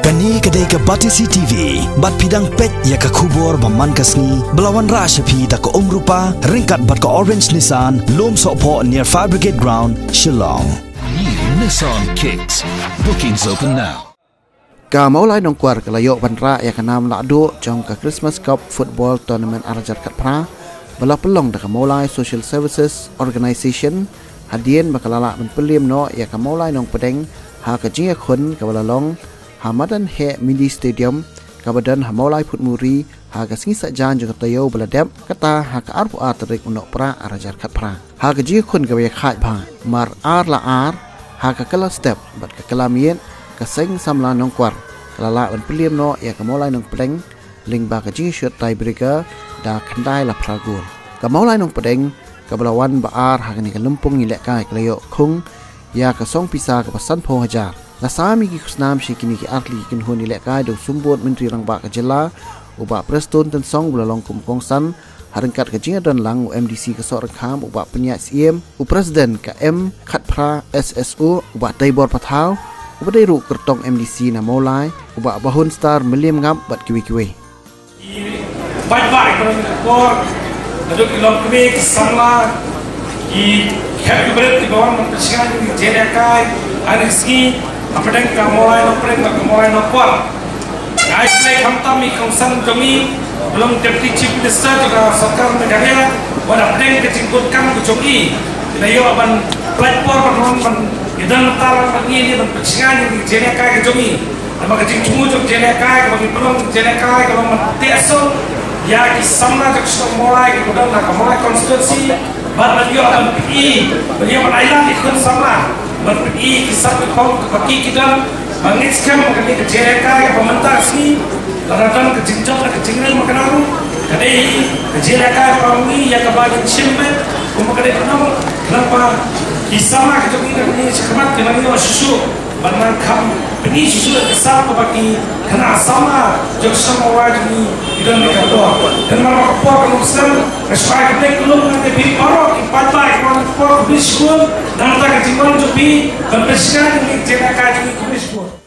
Kani kedai ke Batisi TV, bat pidang pet ya ke kubur baman kasni, belawan rashapi tak ke rupa, ringkat bat ke Orange Nissan, lom sokpo near Fire Brigade Ground, Shillong. New Nissan Kicks. Bookings open now. Ka maulai nong kuar ke layok bandra ya ke nam lakdo jong ke Christmas Cup Football Tournament Arajar Kat Pra, bala pelong dak maulai Social Services Organisation, hadien bakalala menpelim no ya ke maulai nong pedeng, ha ke jinga khun ke bala long, Hamadan He Mini Stadium kabadan Hamaulai Putmuri haga singi sajan juga tayo beladap kata haka arpu atrik unok pra arajar kat pra haga ji kun gawe khat bha mar ar la ar haga kala step bat ka kalamien ka sing samla nong kwar kalala un peliem no ya Hamaulai nong pedeng ling ba ka ji shot tiebreaker da khandai la pragul ka Hamaulai nong pedeng ka balawan ba ar haga ni ka lumpung ni lek kai klayo khung ya ka song pisa ka pasan pho hajar Nasami ki kusnam shi kini ki atli kin honi lekai dong sumbut menteri rang bak kejela ubak preston ten song bulalong kum kongsan harengkat kejinga dan lang MDC kesok rekam ubak penyak CM u presiden KM Kat Pra SSO ubak Daibor Patau ubak dairu kertong MDC na maulai ubak bahun star Milliam ngap bat kiwi-kiwi baik-baik kor duduk ilom kami kesamla ki happy birthday bawang mempersiapkan di jenakai hari ini Apedeng kamulai no kuat. Guys, like hamta mi kongsan kami belum deputy chief minister juga sarkar negara. Wana apedeng kecingkutkan kucoki. Nayo aban platform ban idan tar bagi ni ban persingan ni jene kai kucoki. Nama kecing cungu jok jene kai bagi belum jene kai kalau mati asal ya kisamna jok mulai kemudian nak mulai konstitusi. Ban bagi aban pi bagi aban island ikut sama. Berpergi kisah kaki kita mengiskan mengenai kejereka yang pemerintah sini laratan kecinjok kecingin makanan kadai kejereka kami yang kebagian simpan kemudian kenapa kisah lah kejoki ini sekemat kenapa susu menangkap ini susu kesal bagi kena sama jok sama orang ini dan mereka doa dan malah apa kemudian supaya kita belum nanti berparok ibadah orang por biskut dan tak keciman jupi berpesan ini jangan kaji biskut